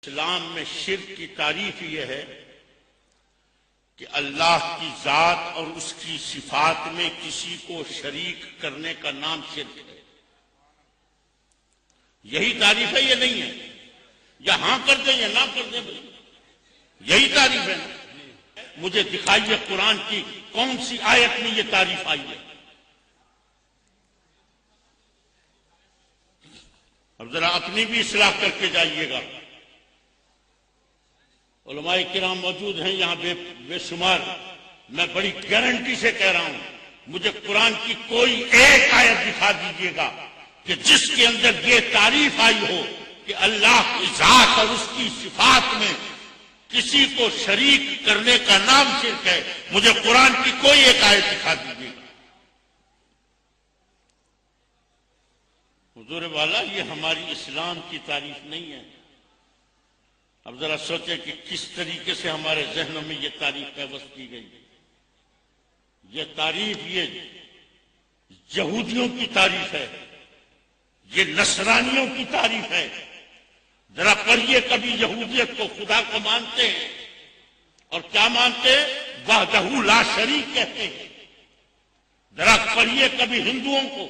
اسلام میں شرک کی تعریف یہ ہے کہ اللہ کی ذات اور اس کی صفات میں کسی کو شریک کرنے کا نام شرک ہے۔ یہی تعریف ہے، یہ نہیں ہے یا ہاں کر دیں یا نہ کر دیں، یہی تعریف ہے نا۔ مجھے دکھائیے قرآن کی کون سی آیت میں یہ تعریف آئی ہے۔ اب ذرا اپنی بھی اصلاح کر کے جائیے گا۔ علماء کرام موجود ہیں یہاں بے شمار، میں بڑی گارنٹی سے کہہ رہا ہوں، مجھے قرآن کی کوئی ایک آیت دکھا دیجیے گا کہ جس کے اندر یہ تعریف آئی ہو کہ اللہ کی ذات اور اس کی صفات میں کسی کو شریک کرنے کا نام شرک ہے۔ مجھے قرآن کی کوئی ایک آیت دکھا دیجیے گا۔ حضور والا، یہ ہماری اسلام کی تعریف نہیں ہے۔ اب ذرا سوچیں کہ کس طریقے سے ہمارے ذہنوں میں یہ تعریف پیوست کی گئی۔ یہ تعریف یہ یہودیوں کی تعریف ہے، یہ نصرانیوں کی تعریف ہے۔ ذرا پڑھیے، کبھی یہودیت کو خدا کو مانتے ہیں اور کیا مانتے ہیں؟ وحدہ لا شریک کہتے ہیں۔ ذرا پڑھیے کبھی ہندوؤں کو،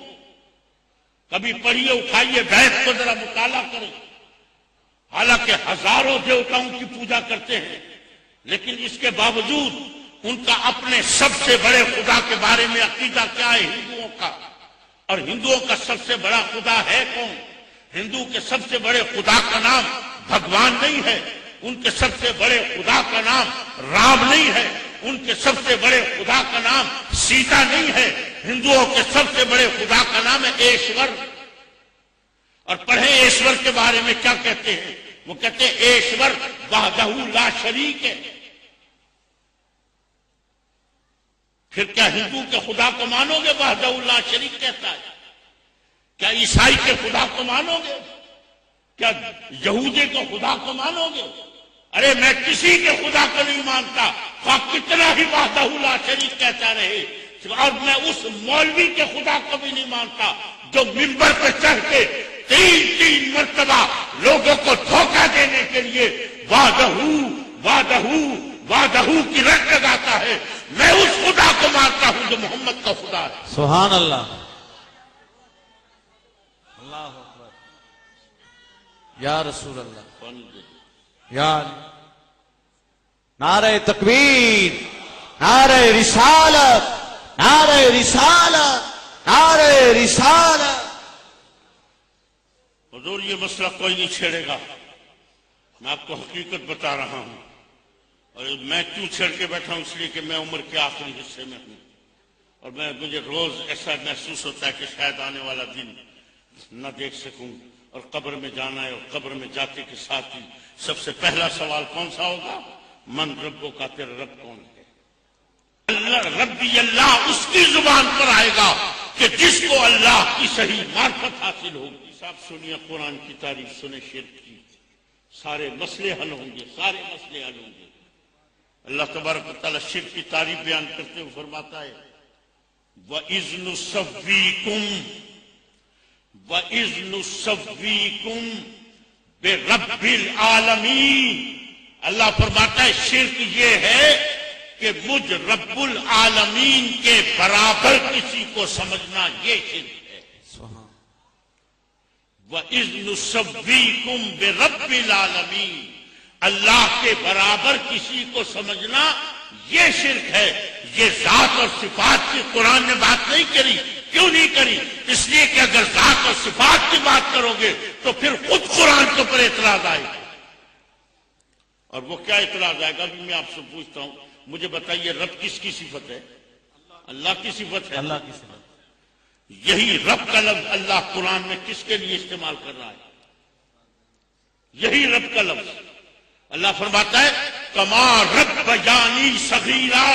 کبھی پڑھیے اٹھائیے بیت کو، ذرا مطالعہ کریں۔ حالانکہ ہزاروں دیوتاؤں کی پوجا کرتے ہیں، لیکن اس کے باوجود ان کا اپنے سب سے بڑے خدا کے بارے میں عقیدہ کیا ہے ہندوؤں کا؟ اور ہندوؤں کا سب سے بڑا خدا ہے کون؟ ہندو کے سب سے بڑے خدا کا نام بھگوان نہیں ہے، ان کے سب سے بڑے خدا کا نام رام نہیں ہے، ان کے سب سے بڑے خدا کا نام سیتا نہیں ہے، ہندوؤں کے سب سے بڑے خدا کا نام ہے ایشور۔ اور پڑھیں ایشور کے بارے میں کیا کہتے ہیں؟ وہ کہتے ہیں ایشور وحدہ لا شریک ہے۔ پھر کیا ہندو کے خدا کو مانو گے؟ وحدہ لا شریک کہتا ہے۔ کیا عیسائی کے خدا کو مانو گے؟ کیا یہودی کے خدا کو مانو گے؟ ارے میں کسی کے خدا کو نہیں مانتا، خواہ کتنا ہی وحدہ لا شریک کہتا رہے، اور میں اس مولوی کے خدا کو بھی نہیں مانتا جو منبر پہ چڑھ کے تین مرتبہ لوگوں کو دھوکہ دینے کے لیے وعدہ کی رٹ لگاتا ہے۔ میں اس خدا کو مانتا ہوں جو محمد کا خدا ہے۔ سبحان اللہ، اللہ اکبر، یا رسول اللہ، یا نعرہ تکبیر، نعرہ رسالت، نعرہ رسالت، نعرہ رسالت۔ حضور یہ مسئلہ کوئی نہیں چھیڑے گا، میں آپ کو حقیقت بتا رہا ہوں، اور میں کیوں چھیڑ کے بیٹھا ہوں؟ اس لیے کہ میں عمر کے آخری حصے میں ہوں، اور مجھے روز ایسا محسوس ہوتا ہے کہ شاید آنے والا دن نہ دیکھ سکوں، اور قبر میں جانا ہے، اور قبر میں جاتے کے ساتھ ہی سب سے پہلا سوال کون سا ہوگا؟ من ربو کا، تیرا رب کون ہے؟ ربی اللہ اس کی زبان پر آئے گا کہ جس کو اللہ کی صحیح معرفت حاصل ہوگی۔ صاحب سنیے قرآن کی تعریف، سنیں شرک کی، سارے مسئلے حل ہوں گے، سارے مسئلے حل ہوں گے۔ اللہ تبارک و تعالیٰ شرک کی تعریف بیان کرتے ہوئے فرماتا ہے وَإِذْ نُسَوِّيكُمْ بِرَبِّ الْعَالَمِينَ۔ اللہ فرماتا ہے شرک یہ ہے کہ مجھ رب العالمین کے برابر کسی کو سمجھنا، یہ شرک ہے۔ وَإِذْ نُسَوِّيكُمْ بِرَبِّ الْعَالَمِينَ، اللہ کے برابر کسی کو سمجھنا یہ شرک ہے۔ یہ ذات اور صفات کی قرآن نے بات نہیں کری۔ کیوں نہیں کری؟ اس لیے کہ اگر ذات اور صفات کی بات کرو گے تو پھر خود قرآن کے اوپر اعتراض آئے گا۔ اور وہ کیا اعتراض آئے گا؟ ابھی میں آپ سے پوچھتا ہوں، مجھے بتائیے رب کس کی صفت ہے؟ اللہ کی صفت ہے۔ اللہ کی صفت۔ یہی رب کا لفظ اللہ قرآن میں کس کے لیے استعمال کر رہا ہے؟ یہی رب کا لفظ اللہ فرماتا ہے کما رب یعنی صغیرہ،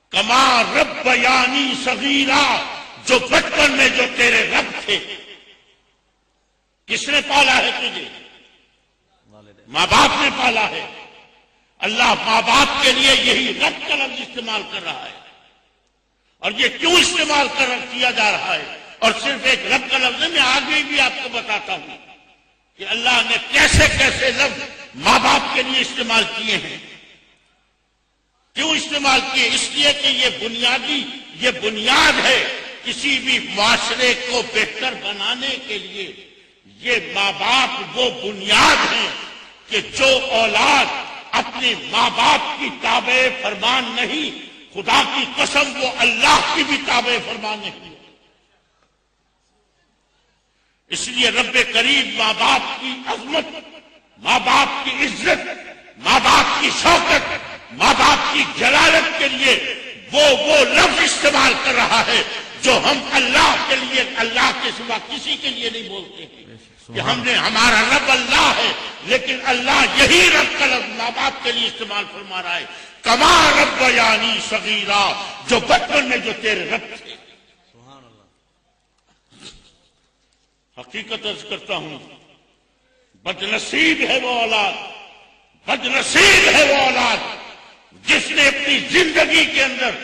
کما رب یعنی صغیرہ، جو بچپن میں جو تیرے رب تھے۔ کس نے پالا ہے تجھے؟ ماں باپ نے پالا ہے۔ اللہ ماں باپ کے لیے یہی رب کا لفظ استعمال کر رہا ہے۔ اور یہ کیوں استعمال کیا جا رہا ہے؟ اور صرف ایک رب کا لفظ ہے، میں آگے بھی آپ کو بتاتا ہوں کہ اللہ نے کیسے کیسے لفظ ماں باپ کے لیے استعمال کیے ہیں. کیوں استعمال کیے؟ اس لیے کہ یہ بنیاد ہے کسی بھی معاشرے کو بہتر بنانے کے لیے. یہ ماں باپ وہ بنیاد ہیں کہ جو اولاد اپنے ماں باپ کی تابع فرمان نہیں، خدا کی قسم وہ اللہ کی بھی تابع فرمان نہیں. اس لیے رب کریم ماں باپ کی عظمت، ماں باپ کی عزت، ماں باپ کی شوکت، ماں باپ کی جلالت کے لیے وہ لفظ استعمال کر رہا ہے جو ہم اللہ کے لیے، اللہ کے سوا کسی کے لیے نہیں بولتے ہیں. کہ ہمارا رب اللہ ہے، لیکن اللہ یہی رب کا لفظ ماں باپ کے لیے استعمال فرما رہا ہے. کما رب یعنی صغیرہ، جو بچپن میں جو تیرے رب تھے. حقیقت عرض کرتا ہوں، بدنصیب ہے وہ اولاد، بدنصیب ہے وہ اولاد جس نے اپنی زندگی کے اندر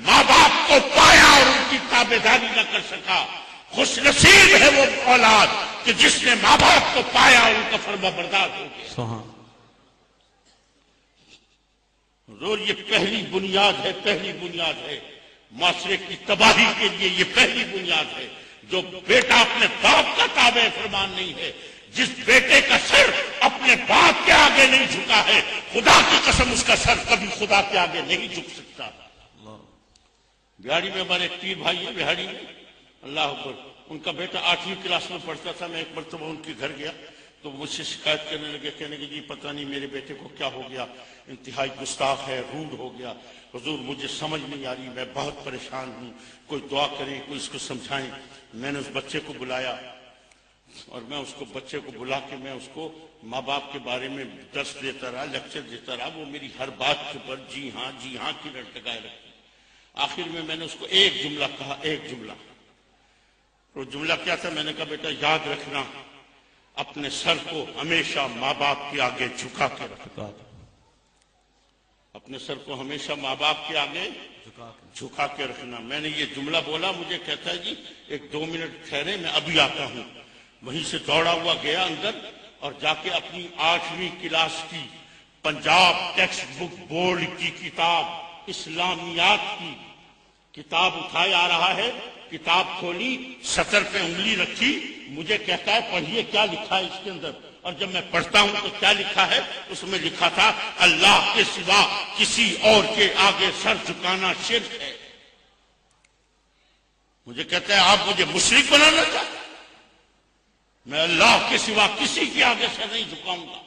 ماں باپ کو پایا اور ان کی تابعداری نہ کر سکا. خوش نصیب ہے وہ اولاد کہ جس نے ماں باپ کو پایا اور ان کا فرما بردار ہو گیا. حضور یہ پہلی بنیاد ہے، پہلی بنیاد ہے معاشرے کی تباہی کے لیے. یہ پہلی بنیاد ہے. جو بیٹا اپنے باپ کا تابع فرمان نہیں ہے، جس بیٹے کا سر اپنے باپ کے آگے نہیں جھکا ہے، خدا کی قسم اس کا سر کبھی خدا کے آگے نہیں جھک سکتا. بہاڑی میں ہمارے ایک پیر بھائی ہے، بہاڑی میں، اللہ اکبر، ان کا بیٹا 8ویں کلاس میں پڑھتا تھا. میں ایک مرتبہ ان کے گھر گیا تو مجھ سے شکایت کرنے لگے، کہنے کہ جی پتہ نہیں میرے بیٹے کو کیا ہو گیا، انتہائی گستاخ ہے، روڈ ہو گیا. حضور مجھے سمجھ نہیں آ رہی، میں بہت پریشان ہوں، کوئی دعا کریں، کوئی اس کو سمجھائیں. میں نے اس بچے کو بلایا اور میں اس کو بچے کو بلا کے میں اس کو ماں باپ کے بارے میں درس دیتا رہا، لیکچر دیتا رہا. وہ میری ہر بات کے پر جی ہاں کی رٹ لگائے رکھتی. آخر میں نے اس کو ایک جملہ کہا، ایک جملہ. وہ جملہ کیا تھا؟ میں نے کہا بیٹا یاد رکھنا، اپنے سر کو ہمیشہ ماں باپ کے آگے جھکا کے رکھنا. اپنے سر کو ہمیشہ ماں باپ کے آگے جھکا کے رکھنا. میں نے یہ جملہ بولا، مجھے کہتا ہے جی 1-2 منٹ ٹھہرے، میں ابھی آتا ہوں. وہیں سے دوڑا ہوا گیا اندر اور جا کے اپنی 8ویں کلاس کی پنجاب ٹیکسٹ بک بورڈ کی کتاب، اسلامیات کی کتاب اٹھائے آ رہا ہے. کتاب کھولی، سطر پہ انگلی رکھی، مجھے کہتا ہے پڑھیے کیا لکھا ہے اس کے اندر. اور جب میں پڑھتا ہوں تو کیا لکھا ہے؟ اس میں لکھا تھا اللہ کے سوا کسی اور کے آگے سر جھکانا شرک ہے. مجھے کہتا ہے آپ مجھے مشرک بنانا چاہتے؟ میں اللہ کے سوا کسی کے آگے سر نہیں جھکاؤں گا.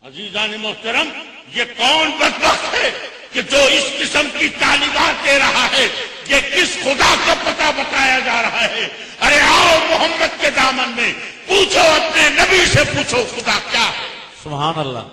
عزیزان محترم، یہ کون بدبخت ہے کہ جو اس قسم کی تعلیمات دے رہا ہے؟ یہ کس خدا کا پتہ بتایا جا رہا ہے؟ ارے آؤ محمد کے دامن میں، پوچھو اپنے نبی سے، پوچھو خدا کیا ہے. سبحان اللہ.